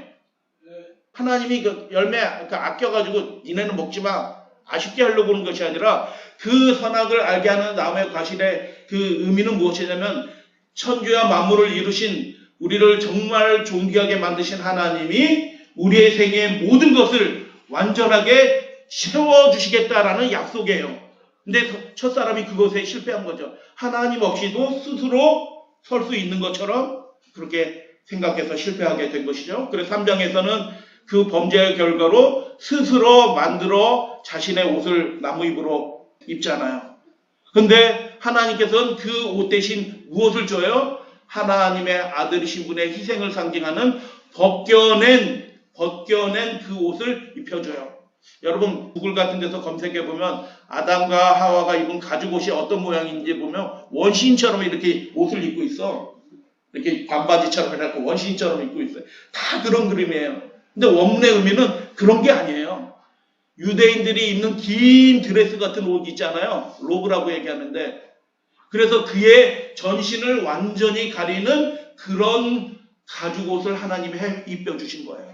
[SPEAKER 1] 하나님이 그 열매 아껴가지고 니네는 먹지 마 아쉽게 하려고 하는 것이 아니라 그 선악을 알게 하는 나무의 과실의 그 의미는 무엇이냐면 천주와 만물을 이루신 우리를 정말 존귀하게 만드신 하나님이 우리의 생애의 모든 것을 완전하게 채워주시겠다라는 약속이에요. 근데 첫사람이 그것에 실패한 거죠. 하나님 없이도 스스로 설 수 있는 것처럼 그렇게 생각해서 실패하게 된 것이죠. 그래서 3장에서는 그 범죄의 결과로 스스로 만들어 자신의 옷을 나무 잎으로 입잖아요. 근데 하나님께서는 그 옷 대신 무엇을 줘요? 하나님의 아들이신 분의 희생을 상징하는 벗겨낸 그 옷을 입혀줘요. 여러분 구글 같은 데서 검색해보면 아담과 하와가 입은 가죽옷이 어떤 모양인지 보면 원시인처럼 이렇게 옷을 입고 있어. 이렇게 반바지처럼 이렇게 원시인처럼 입고 있어요. 다 그런 그림이에요. 근데 원문의 의미는 그런 게 아니에요. 유대인들이 입는 긴 드레스 같은 옷 있잖아요. 로브라고 얘기하는데 그래서 그의 전신을 완전히 가리는 그런 가죽옷을 하나님이 입혀주신 거예요.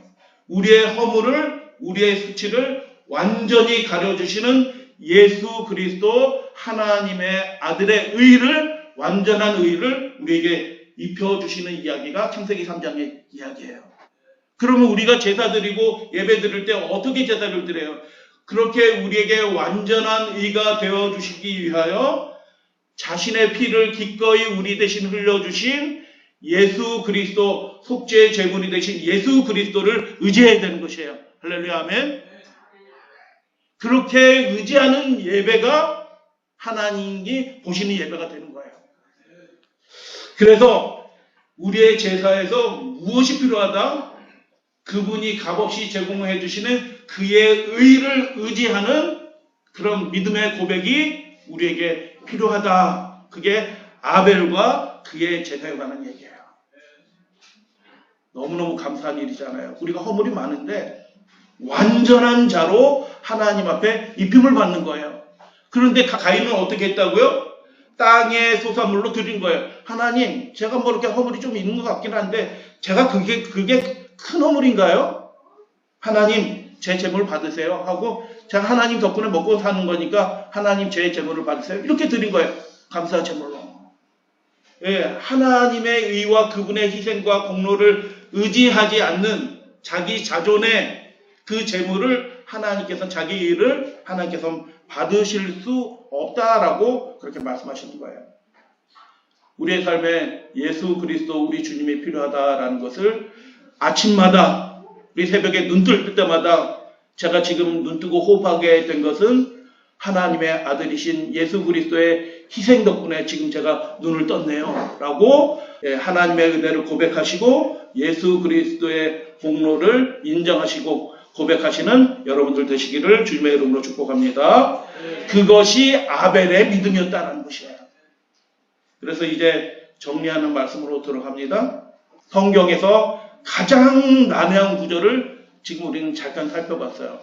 [SPEAKER 1] 우리의 허물을, 우리의 수치를 완전히 가려주시는 예수 그리스도 하나님의 아들의 의를, 완전한 의를 우리에게 입혀주시는 이야기가 창세기 3장의 이야기예요. 그러면 우리가 제사 드리고 예배 드릴 때 어떻게 제사를 드려요? 그렇게 우리에게 완전한 의가 되어주시기 위하여 자신의 피를 기꺼이 우리 대신 흘려주신 예수 그리스도, 속죄의 제물이 되신 예수 그리스도를 의지해야 되는 것이에요. 할렐루야 아멘. 그렇게 의지하는 예배가 하나님이 보시는 예배가 되는 거예요. 그래서 우리의 제사에서 무엇이 필요하다? 그분이 값없이 제공해 주시는 그의 의를 의지하는 그런 믿음의 고백이 우리에게 필요하다. 그게 아벨과 그의 제사에 관한 얘기예요. 너무너무 감사한 일이잖아요. 우리가 허물이 많은데 완전한 자로 하나님 앞에 입힘을 받는 거예요. 그런데 가인은 어떻게 했다고요? 땅의 소산물로 드린 거예요. 하나님, 제가 뭐 이렇게 허물이 좀 있는 것 같긴 한데 제가 그게 큰 허물인가요? 하나님, 제 재물 받으세요 하고 제가 하나님 덕분에 먹고 사는 거니까 하나님 제 재물을 받으세요. 이렇게 드린 거예요. 감사 제물로. 예, 하나님의 의와 그분의 희생과 공로를 의지하지 않는 자기 자존의 그 재물을 하나님께서 자기 일을 하나님께서 받으실 수 없다라고 그렇게 말씀하시는 거예요. 우리의 삶에 예수 그리스도 우리 주님이 필요하다라는 것을 아침마다 우리 새벽에 눈 뜰 때마다 제가 지금 눈 뜨고 호흡하게 된 것은 하나님의 아들이신 예수 그리스도의 희생 덕분에 지금 제가 눈을 떴네요 라고 하나님의 은혜를 고백하시고 예수 그리스도의 공로를 인정하시고 고백하시는 여러분들 되시기를 주님의 이름으로 축복합니다. 그것이 아벨의 믿음이었다는 것이에요. 그래서 이제 정리하는 말씀으로 들어갑니다. 성경에서 가장 난해한 구절을 지금 우리는 잠깐 살펴봤어요.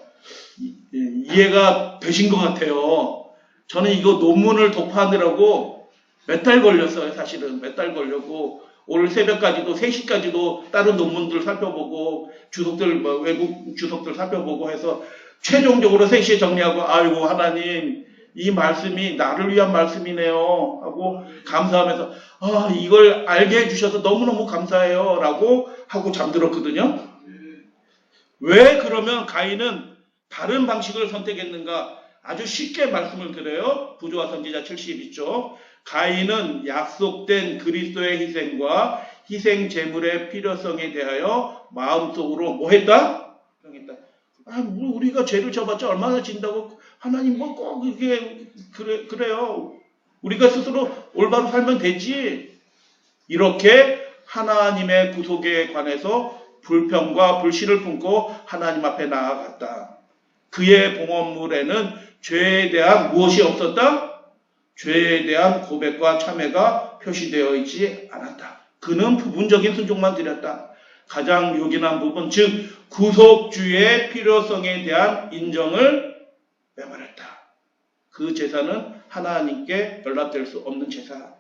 [SPEAKER 1] 이해가 되신 것 같아요. 저는 이거 논문을 독파하느라고 몇 달 걸렸어요. 사실은 몇 달 걸렸고 오늘 새벽까지도 3시까지도 다른 논문들 살펴보고 주석들 외국 주석들 살펴보고 해서 최종적으로 3시에 정리하고 아이고 하나님 이 말씀이 나를 위한 말씀이네요 하고 감사하면서 이걸 알게 해주셔서 너무너무 감사해요 라고 하고 잠들었거든요. 왜 그러면 가인은 다른 방식을 선택했는가? 아주 쉽게 말씀을 드려요. 부조와 선지자 72쪽. 가인은 약속된 그리스도의 희생과 희생 제물의 필요성에 대하여 마음속으로 뭐 했다? 우리가 죄를 져봤자 얼마나 진다고 하나님 뭐 꼭 이게 그래요. 우리가 스스로 올바로 살면 되지. 이렇게 하나님의 구속에 관해서 불평과 불신을 품고 하나님 앞에 나아갔다. 그의 봉헌물에는 죄에 대한 무엇이 없었다? 죄에 대한 고백과 참회가 표시되어 있지 않았다. 그는 부분적인 순종만 드렸다. 가장 요긴한 부분, 즉 구속주의 필요성에 대한 인정을 빼버렸다. 그 제사는 하나님께 연락될 수 없는 제사.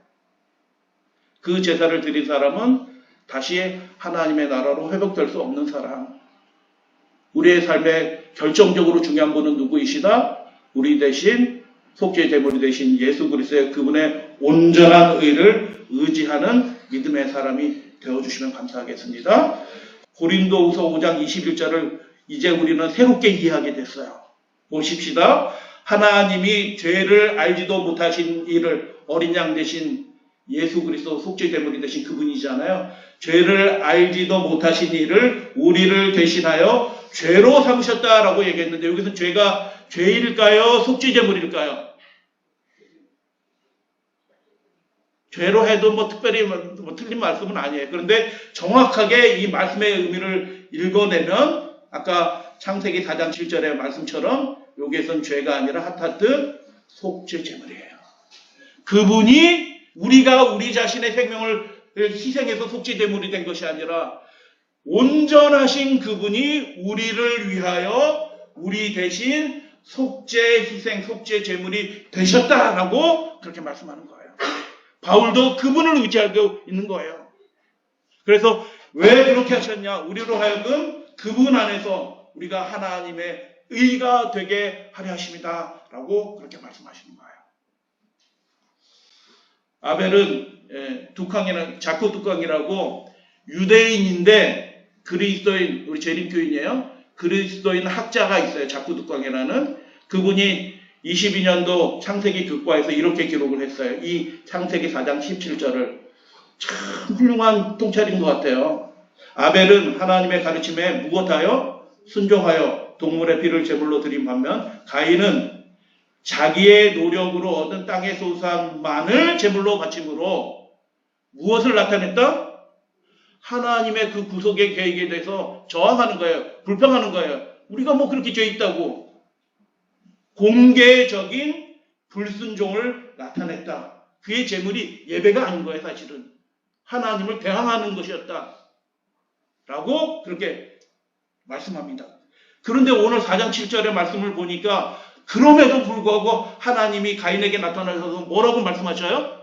[SPEAKER 1] 그 제사를 드린 사람은 다시 하나님의 나라로 회복될 수 없는 사람. 우리의 삶에 결정적으로 중요한 분은 누구이시다? 우리 대신 속죄 제물이 되신 예수 그리스도의 그분의 온전한 의를 의지하는 믿음의 사람이 되어주시면 감사하겠습니다. 고린도후서 5장 21절을 이제 우리는 새롭게 이해하게 됐어요. 보십시다. 하나님이 죄를 알지도 못하신 이를 어린 양 대신 예수 그리스도 속죄 제물이 되신 그분이잖아요. 죄를 알지도 못하신 이를 우리를 대신하여 죄로 삼으셨다라고 얘기했는데 여기서 죄가 죄일까요? 속죄 제물일까요? 죄로 해도 뭐 특별히 틀린 말씀은 아니에요. 그런데 정확하게 이 말씀의 의미를 읽어내면 아까 창세기 4장 7절의 말씀처럼 여기에선 죄가 아니라 하타트 속죄 제물이에요. 그분이 우리가 우리 자신의 생명을 희생해서 속죄 제물이 된 것이 아니라 온전하신 그분이 우리를 위하여 우리 대신 속죄 희생, 속죄 제물이 되셨다라고 그렇게 말씀하는 거예요. 바울도 그분을 의지하고 있는 거예요. 그래서 왜 그렇게 하셨냐? 우리로 하여금 그분 안에서 우리가 하나님의 의가 되게 하려 하십니다. 라고 그렇게 말씀하시는 거예요. 아벨은 자쿠 뚜껑이라고 유대인인데 그리스도인, 우리 재림교인이에요. 그리스도인 학자가 있어요. 자쿠 뚜껑이라는 그분이 22년도 창세기 교과에서 이렇게 기록을 했어요. 이 창세기 4장 17절을 참 훌륭한 통찰인 것 같아요. 아벨은 하나님의 가르침에 무엇하여? 순종하여 동물의 피를 제물로 드린 반면 가인은 자기의 노력으로 얻은 땅의 소산만을 제물로 바침으로 무엇을 나타냈다? 하나님의 그 구속의 계획에 대해서 저항하는 거예요. 불평하는 거예요. 우리가 뭐 그렇게 죄 있다고. 공개적인 불순종을 나타냈다. 그의 제물이 예배가 아닌 거예요, 사실은. 하나님을 대항하는 것이었다. 라고 그렇게 말씀합니다. 그런데 오늘 4장 7절의 말씀을 보니까 그럼에도 불구하고 하나님이 가인에게 나타나셔서 뭐라고 말씀하셔요?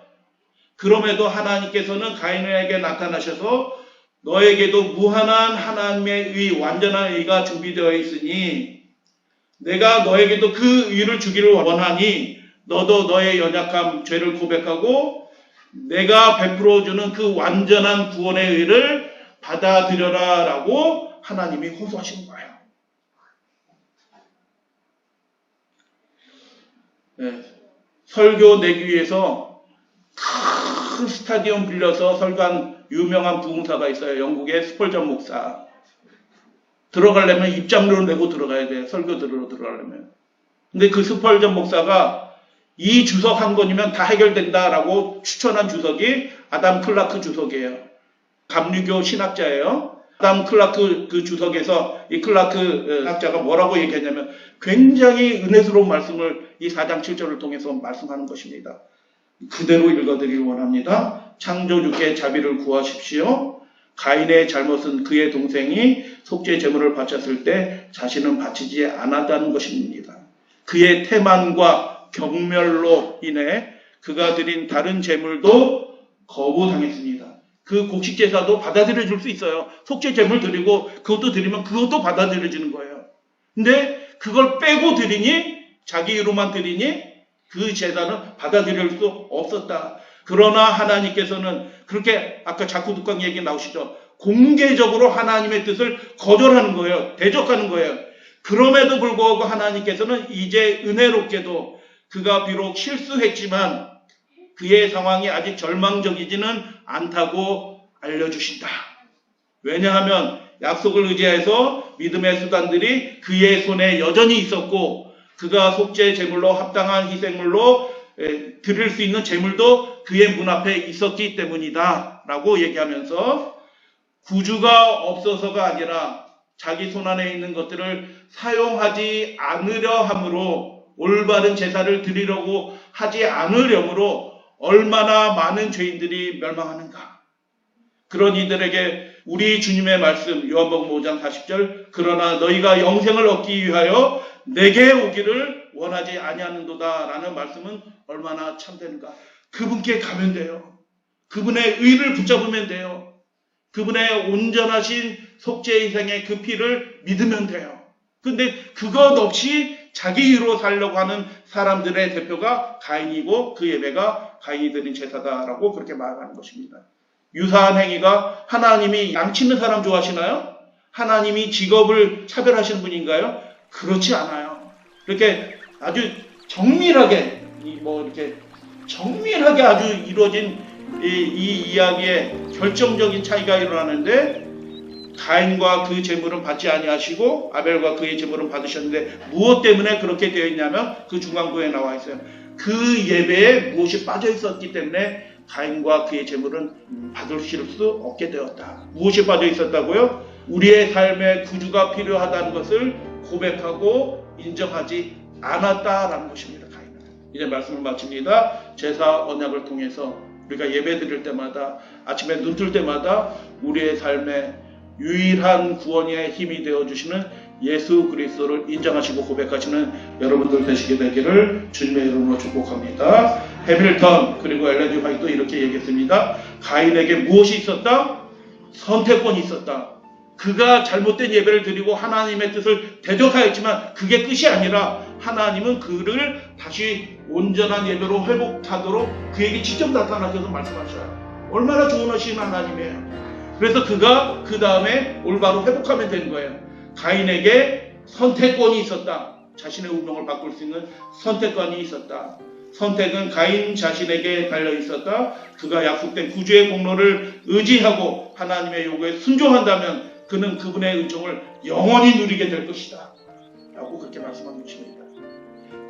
[SPEAKER 1] 그럼에도 하나님께서는 가인에게 나타나셔서 너에게도 무한한 하나님의 의, 완전한 의가 준비되어 있으니 내가 너에게도 그 의를 주기를 원하니 너도 너의 연약함, 죄를 고백하고 내가 베풀어주는 그 완전한 구원의 의를 받아들여라 라고 하나님이 호소하시는 거예요. 네, 설교 내기 위해서 큰 스타디움 빌려서 설교한 유명한 부흥사가 있어요. 영국의 스펄전 목사. 들어가려면 입장료를 내고 들어가야 돼요. 설교 들으러 들어가려면. 근데 그 스펄전 목사가 이 주석 한 권이면 다 해결된다라고 추천한 주석이 아담 클라크 주석이에요. 감리교 신학자예요. 아담 클라크 그 주석에서 이 클라크 학자가 뭐라고 얘기했냐면 굉장히 은혜스러운 말씀을 이 4장 7절을 통해서 말씀하는 것입니다. 그대로 읽어드리길 원합니다. 창조주께 자비를 구하십시오. 가인의 잘못은 그의 동생이 속죄 제물을 바쳤을 때 자신은 바치지 않았다는 것입니다. 그의 태만과 경멸로 인해 그가 드린 다른 제물도 거부당했습니다. 그 곡식 제사도 받아들여 줄 수 있어요. 속죄 제물 드리고 그것도 드리면 그것도 받아들여 주는 거예요. 근데 그걸 빼고 드리니 자기 의로만 드리니 그 제사는 받아들일 수 없었다. 그러나 하나님께서는 그렇게 아까 자꾸 득강 얘기 나오시죠. 공개적으로 하나님의 뜻을 거절하는 거예요. 대적하는 거예요. 그럼에도 불구하고 하나님께서는 이제 은혜롭게도 그가 비록 실수했지만 그의 상황이 아직 절망적이지는 않다고 알려주신다. 왜냐하면 약속을 의지해서 믿음의 수단들이 그의 손에 여전히 있었고 그가 속죄 제물로 합당한 희생물로 드릴 수 있는 제물도 그의 문 앞에 있었기 때문이다 라고 얘기하면서 구주가 없어서가 아니라 자기 손안에 있는 것들을 사용하지 않으려 함으로 올바른 제사를 드리려고 하지 않으려므로 얼마나 많은 죄인들이 멸망하는가. 그런 이들에게 우리 주님의 말씀 요한복음 5장 40절 그러나 너희가 영생을 얻기 위하여 내게 오기를 원하지 아니하는도다 라는 말씀은 얼마나 참되는가. 그분께 가면 돼요. 그분의 의를 붙잡으면 돼요. 그분의 온전하신 속죄 희생의 그 피를 믿으면 돼요. 근데 그것 없이 자기 의로 살려고 하는 사람들의 대표가 가인이고 그 예배가 가인이 드린 제사다라고 그렇게 말하는 것입니다. 유사한 행위가 하나님이 양치는 사람 좋아하시나요? 하나님이 직업을 차별하시는 분인가요? 그렇지 않아요. 이렇게 아주 정밀하게 이렇게 정밀하게 아주 이루어진 이 이야기에 결정적인 차이가 일어나는데 가인과 그 제물은 받지 아니하시고 아벨과 그의 제물은 받으셨는데 무엇 때문에 그렇게 되어 있냐면 그 중간부에 나와 있어요. 그 예배에 무엇이 빠져 있었기 때문에 가인과 그의 제물은 받으실 수 없게 되었다. 무엇이 빠져 있었다고요? 우리의 삶에 구주가 필요하다는 것을 고백하고 인정하지 않았다라는 것입니다. 가인은. 이제 말씀을 마칩니다. 제사 언약을 통해서 우리가 예배 드릴 때마다 아침에 눈 뜰 때마다 우리의 삶에 유일한 구원의 힘이 되어주시는 예수 그리스도를 인정하시고 고백하시는 여러분들 되시게 되기를 주님의 이름으로 축복합니다. 해밀턴 그리고 엘렌 지 화이트도 이렇게 얘기했습니다. 가인에게 무엇이 있었다? 선택권이 있었다. 그가 잘못된 예배를 드리고 하나님의 뜻을 대적하였지만 그게 끝이 아니라 하나님은 그를 다시 온전한 예배로 회복하도록 그에게 직접 나타나셔서 말씀하셔요. 얼마나 좋은 하신 하나님이에요. 그래서 그가 그 다음에 올바로 회복하면 되는 거예요. 가인에게 선택권이 있었다. 자신의 운명을 바꿀 수 있는 선택권이 있었다. 선택은 가인 자신에게 달려 있었다. 그가 약속된 구주의 공로를 의지하고 하나님의 요구에 순종한다면 그는 그분의 은총을 영원히 누리게 될 것이다. 라고 그렇게 말씀하고 있습니다.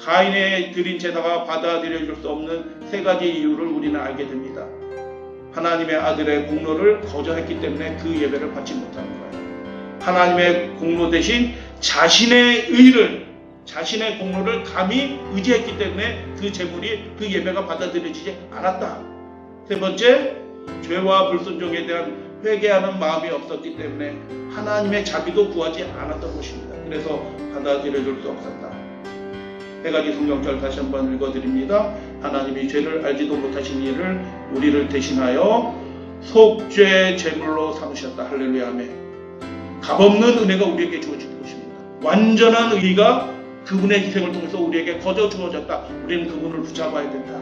[SPEAKER 1] 가인의 드린 제사가 받아들여질 수 없는 세 가지 이유를 우리는 알게 됩니다. 하나님의 아들의 공로를 거절했기 때문에 그 예배를 받지 못하는 거예요. 하나님의 공로 대신 자신의 의를, 자신의 공로를 감히 의지했기 때문에 그 제물이, 그 예배가 받아들여지지 않았다. 세 번째, 죄와 불순종에 대한 회개하는 마음이 없었기 때문에 하나님의 자비도 구하지 않았던 것입니다. 그래서 받아들여질 수 없었다. 세 가지 성경절 다시 한번 읽어드립니다. 하나님이 죄를 알지도 못하신 이를 우리를 대신하여 속죄 제물로 삼으셨다. 할렐루야 아멘. 값없는 은혜가 우리에게 주어진 것입니다. 완전한 의가 그분의 희생을 통해서 우리에게 거저 주어졌다. 우리는 그분을 붙잡아야 된다.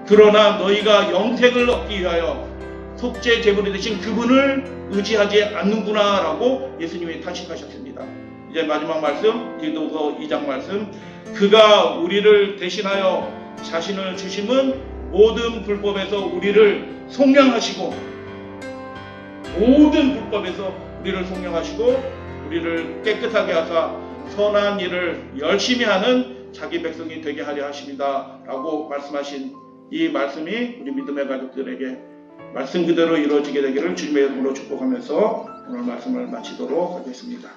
[SPEAKER 1] 그러나 너희가 영생을 얻기 위하여 속죄 제물이 되신 그분을 의지하지 않는구나 라고 예수님이 탄식하셨습니다. 이제 마지막 말씀, 디도서 2장 말씀. 그가 우리를 대신하여 자신을 주심은 모든 불법에서 우리를 속량하시고, 모든 불법에서 우리를 속량하시고 우리를 깨끗하게 하사 선한 일을 열심히 하는 자기 백성이 되게 하려 하십니다 라고 말씀하신 이 말씀이 우리 믿음의 가족들에게 말씀 그대로 이루어지게 되기를 주님의 이름으로 축복하면서 오늘 말씀을 마치도록 하겠습니다.